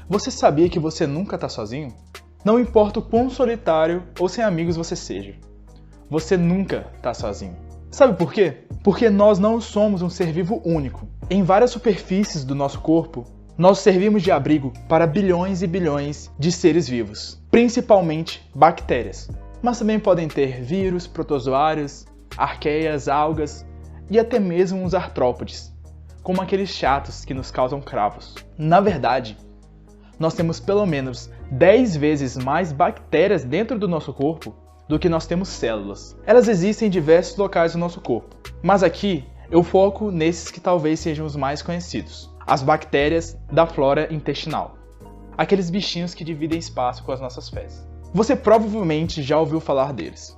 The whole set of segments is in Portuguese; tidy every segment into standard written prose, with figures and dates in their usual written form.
Você sabia que você nunca está sozinho? Não importa o quão solitário ou sem amigos você seja, você nunca está sozinho. Sabe por quê? Porque nós não somos um ser vivo único. Em várias superfícies do nosso corpo, nós servimos de abrigo para bilhões e bilhões de seres vivos, principalmente bactérias. Mas também podem ter vírus, protozoários, arqueias, algas e até mesmo os artrópodes, como aqueles chatos que nos causam cravos. Na verdade, nós temos pelo menos 10 vezes mais bactérias dentro do nosso corpo do que nós temos células. Elas existem em diversos locais do nosso corpo, mas aqui eu foco nesses que talvez sejam os mais conhecidos. As bactérias da flora intestinal. Aqueles bichinhos que dividem espaço com as nossas fezes. Você provavelmente já ouviu falar deles.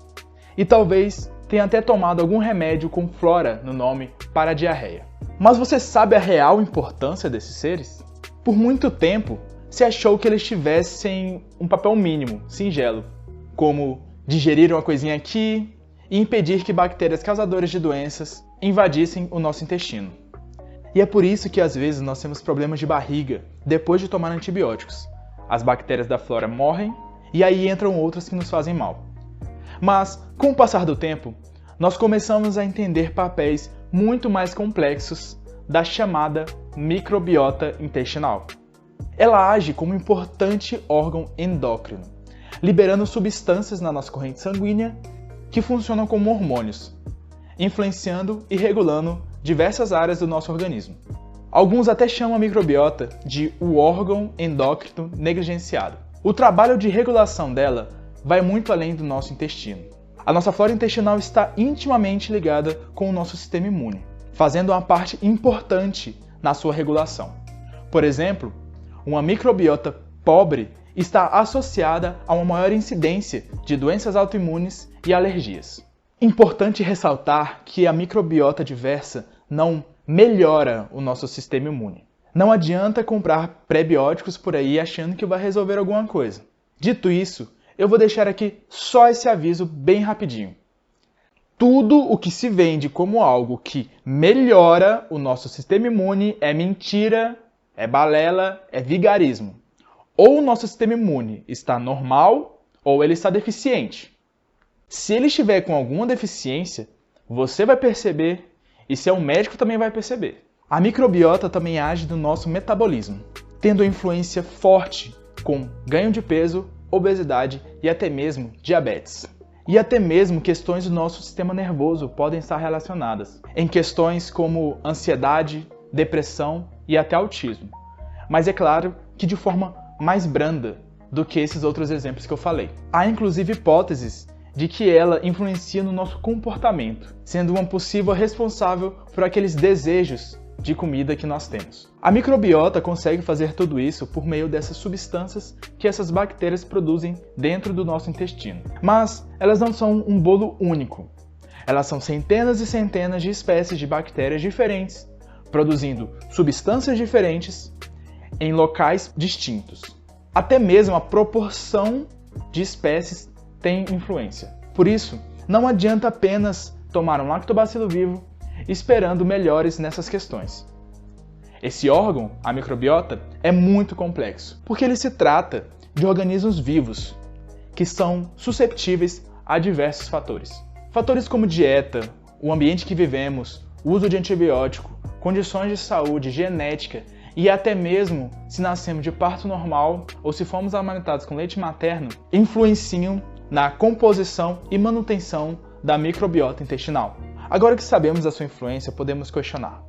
E talvez tenha até tomado algum remédio com flora no nome para a diarreia. Mas você sabe a real importância desses seres? Por muito tempo, se achou que eles tivessem um papel mínimo, singelo, como digerir uma coisinha aqui e impedir que bactérias causadoras de doenças invadissem o nosso intestino. E é por isso que às vezes nós temos problemas de barriga depois de tomar antibióticos. As bactérias da flora morrem e aí entram outras que nos fazem mal. Mas, com o passar do tempo, nós começamos a entender papéis muito mais complexos da chamada microbiota intestinal. Ela age como um importante órgão endócrino, liberando substâncias na nossa corrente sanguínea que funcionam como hormônios, influenciando e regulando diversas áreas do nosso organismo. Alguns até chamam a microbiota de o órgão endócrino negligenciado. O trabalho de regulação dela vai muito além do nosso intestino. A nossa flora intestinal está intimamente ligada com o nosso sistema imune, fazendo uma parte importante na sua regulação. Por exemplo, uma microbiota pobre está associada a uma maior incidência de doenças autoimunes e alergias. Importante ressaltar que a microbiota diversa não melhora o nosso sistema imune. Não adianta comprar pré-bióticos por aí achando que vai resolver alguma coisa. Dito isso, eu vou deixar aqui só esse aviso bem rapidinho. Tudo o que se vende como algo que melhora o nosso sistema imune é mentira, é balela, é vigarismo. Ou o nosso sistema imune está normal ou ele está deficiente. Se ele estiver com alguma deficiência, você vai perceber e seu médico também vai perceber. A microbiota também age no nosso metabolismo, tendo influência forte com ganho de peso, obesidade e até mesmo diabetes. E até mesmo questões do nosso sistema nervoso podem estar relacionadas, em questões como ansiedade, depressão e até autismo. Mas é claro que de forma mais branda do que esses outros exemplos que eu falei. Há inclusive hipóteses de que ela influencia no nosso comportamento, sendo uma possível responsável por aqueles desejos de comida que nós temos. A microbiota consegue fazer tudo isso por meio dessas substâncias que essas bactérias produzem dentro do nosso intestino. Mas elas não são um bolo único. Elas são centenas e centenas de espécies de bactérias diferentes, produzindo substâncias diferentes em locais distintos. Até mesmo a proporção de espécies tem influência. Por isso, não adianta apenas tomar um lactobacilo vivo esperando melhores nessas questões. Esse órgão, a microbiota, é muito complexo, porque ele se trata de organismos vivos, que são susceptíveis a diversos fatores. Fatores como dieta, o ambiente que vivemos, uso de antibiótico, condições de saúde, genética e até mesmo se nascemos de parto normal ou se fomos amamentados com leite materno, influenciam na composição e manutenção da microbiota intestinal. Agora que sabemos da sua influência, podemos questionar: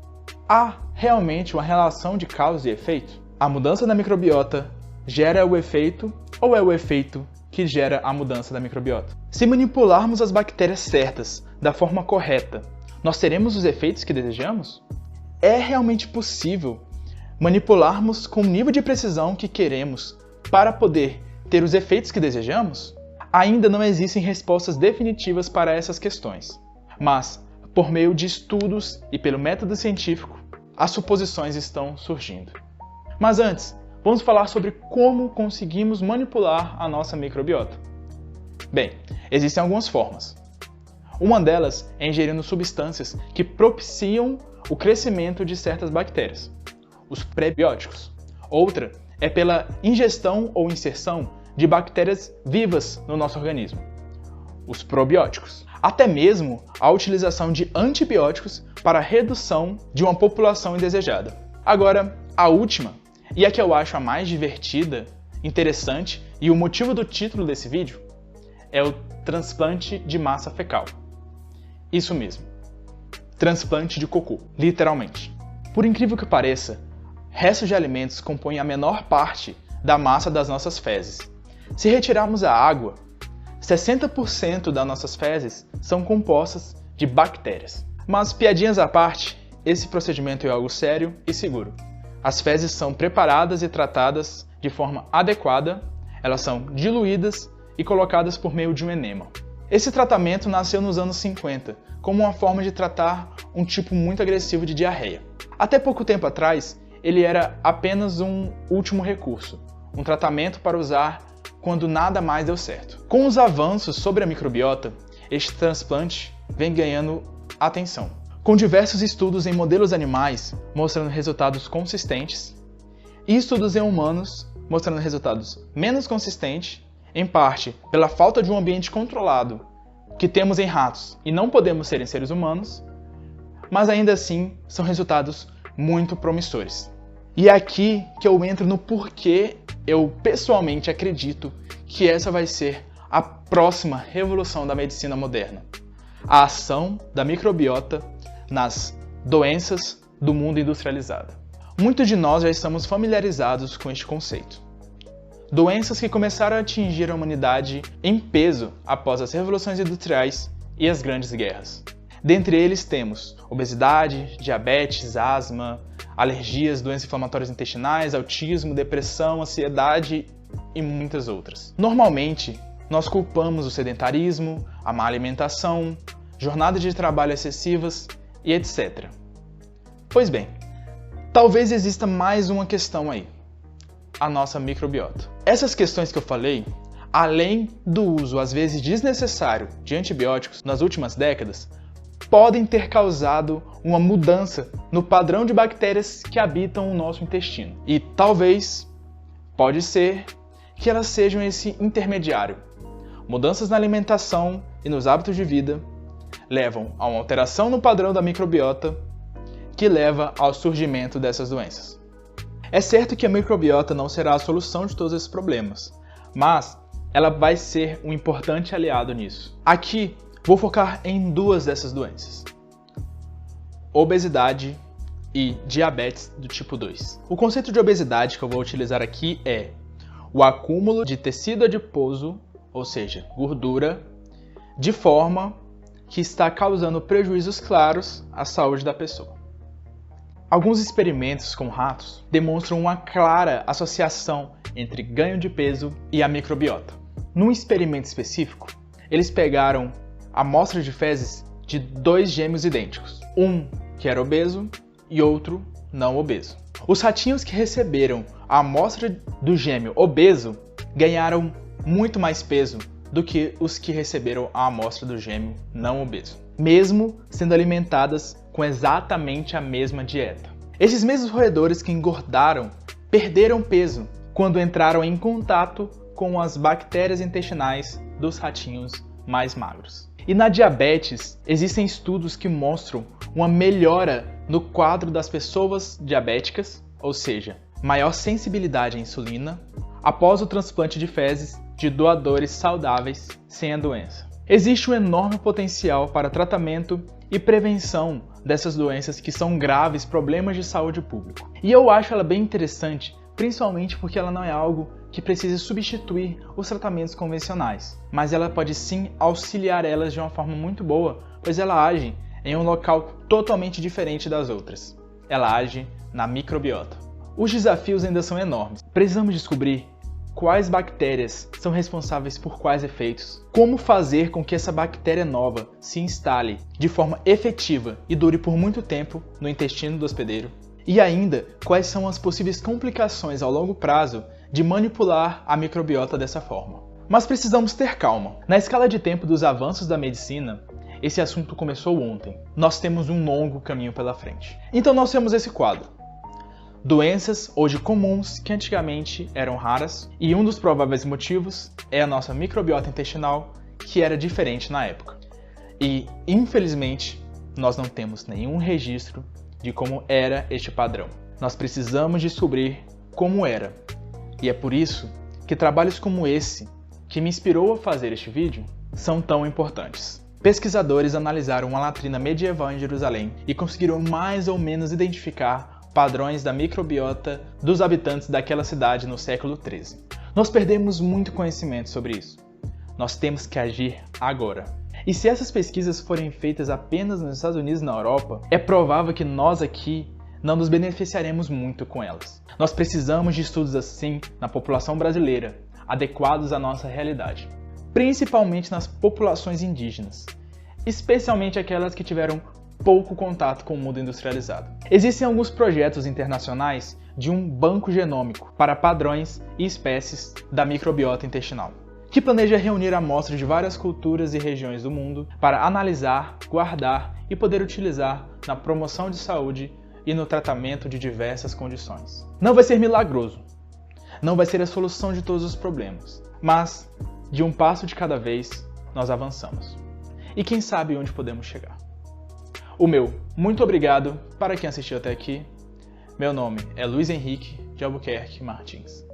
há realmente uma relação de causa e efeito? A mudança da microbiota gera o efeito ou é o efeito que gera a mudança da microbiota? Se manipularmos as bactérias certas, da forma correta, nós teremos os efeitos que desejamos? É realmente possível manipularmos com o nível de precisão que queremos para poder ter os efeitos que desejamos? Ainda não existem respostas definitivas para essas questões, mas, por meio de estudos e pelo método científico, as suposições estão surgindo. Mas antes, vamos falar sobre como conseguimos manipular a nossa microbiota. Bem, existem algumas formas. Uma delas é ingerindo substâncias que propiciam o crescimento de certas bactérias, os pré-bióticos. Outra é pela ingestão ou inserção de bactérias vivas no nosso organismo, os probióticos. Até mesmo a utilização de antibióticos para a redução de uma população indesejada. Agora, a última, e a que eu acho a mais divertida, interessante e o motivo do título desse vídeo, é o transplante de massa fecal. Isso mesmo, transplante de cocô, literalmente. Por incrível que pareça, restos de alimentos compõem a menor parte da massa das nossas fezes. Se retirarmos a água, 60% das nossas fezes são compostas de bactérias. Mas, piadinhas à parte, esse procedimento é algo sério e seguro. As fezes são preparadas e tratadas de forma adequada, elas são diluídas e colocadas por meio de um enema. Esse tratamento nasceu nos anos 50, como uma forma de tratar um tipo muito agressivo de diarreia. Até pouco tempo atrás, ele era apenas um último recurso, um tratamento para usar quando nada mais deu certo. Com os avanços sobre a microbiota, este transplante vem ganhando atenção, com diversos estudos em modelos animais mostrando resultados consistentes e estudos em humanos mostrando resultados menos consistentes, em parte pela falta de um ambiente controlado que temos em ratos e não podemos ter em seres humanos, mas ainda assim são resultados muito promissores. E é aqui que eu entro no porquê eu pessoalmente acredito que essa vai ser a próxima revolução da medicina moderna. A ação da microbiota nas doenças do mundo industrializado. Muitos de nós já estamos familiarizados com este conceito. Doenças que começaram a atingir a humanidade em peso após as revoluções industriais e as grandes guerras. Dentre eles temos obesidade, diabetes, asma, alergias, doenças inflamatórias intestinais, autismo, depressão, ansiedade e muitas outras. Normalmente, nós culpamos o sedentarismo, a má alimentação, jornadas de trabalho excessivas e etc. Pois bem, talvez exista mais uma questão aí, a nossa microbiota. Essas questões que eu falei, além do uso às vezes desnecessário de antibióticos nas últimas décadas, podem ter causado uma mudança no padrão de bactérias que habitam o nosso intestino. E talvez, pode ser, que elas sejam esse intermediário. Mudanças na alimentação e nos hábitos de vida levam a uma alteração no padrão da microbiota que leva ao surgimento dessas doenças. É certo que a microbiota não será a solução de todos esses problemas, mas ela vai ser um importante aliado nisso. Aqui, vou focar em duas dessas doenças: obesidade e diabetes do tipo 2. O conceito de obesidade que eu vou utilizar aqui é o acúmulo de tecido adiposo, ou seja, gordura, de forma que está causando prejuízos claros à saúde da pessoa. Alguns experimentos com ratos demonstram uma clara associação entre ganho de peso e a microbiota. Num experimento específico, eles pegaram amostras de fezes de dois gêmeos idênticos, um que era obeso e outro não obeso. Os ratinhos que receberam a amostra do gêmeo obeso ganharam muito mais peso do que os que receberam a amostra do gêmeo não obeso, mesmo sendo alimentadas com exatamente a mesma dieta. Esses mesmos roedores que engordaram perderam peso quando entraram em contato com as bactérias intestinais dos ratinhos mais magros. E na diabetes, existem estudos que mostram uma melhora no quadro das pessoas diabéticas, ou seja, maior sensibilidade à insulina, após o transplante de fezes de doadores saudáveis sem a doença. Existe um enorme potencial para tratamento e prevenção dessas doenças que são graves problemas de saúde pública. E eu acho ela bem interessante, principalmente porque ela não é algo que precise substituir os tratamentos convencionais, mas ela pode sim auxiliar elas de uma forma muito boa, pois ela age em um local totalmente diferente das outras. Ela age na microbiota. Os desafios ainda são enormes. Precisamos descobrir quais bactérias são responsáveis por quais efeitos, como fazer com que essa bactéria nova se instale de forma efetiva e dure por muito tempo no intestino do hospedeiro, e ainda quais são as possíveis complicações ao longo prazo de manipular a microbiota dessa forma. Mas precisamos ter calma. Na escala de tempo dos avanços da medicina, esse assunto começou ontem. Nós temos um longo caminho pela frente. Então nós temos esse quadro: Doenças hoje comuns que antigamente eram raras, e um dos prováveis motivos é a nossa microbiota intestinal, que era diferente na época. E, infelizmente, nós não temos nenhum registro de como era este padrão. Nós precisamos descobrir como era. E é por isso que trabalhos como esse, que me inspirou a fazer este vídeo, são tão importantes. Pesquisadores analisaram uma latrina medieval em Jerusalém e conseguiram mais ou menos identificar padrões da microbiota dos habitantes daquela cidade no século XIII. Nós perdemos muito conhecimento sobre isso. Nós temos que agir agora. E se essas pesquisas forem feitas apenas nos Estados Unidos e na Europa, é provável que nós aqui não nos beneficiaremos muito com elas. Nós precisamos de estudos assim na população brasileira, adequados à nossa realidade, principalmente nas populações indígenas, especialmente aquelas que tiveram pouco contato com o mundo industrializado. Existem alguns projetos internacionais de um banco genômico para padrões e espécies da microbiota intestinal, que planeja reunir amostras de várias culturas e regiões do mundo para analisar, guardar e poder utilizar na promoção de saúde e no tratamento de diversas condições. Não vai ser milagroso, não vai ser a solução de todos os problemas, mas de um passo de cada vez nós avançamos. E quem sabe onde podemos chegar. O meu muito obrigado para quem assistiu até aqui. Meu nome é Luiz Henrique de Albuquerque Martins.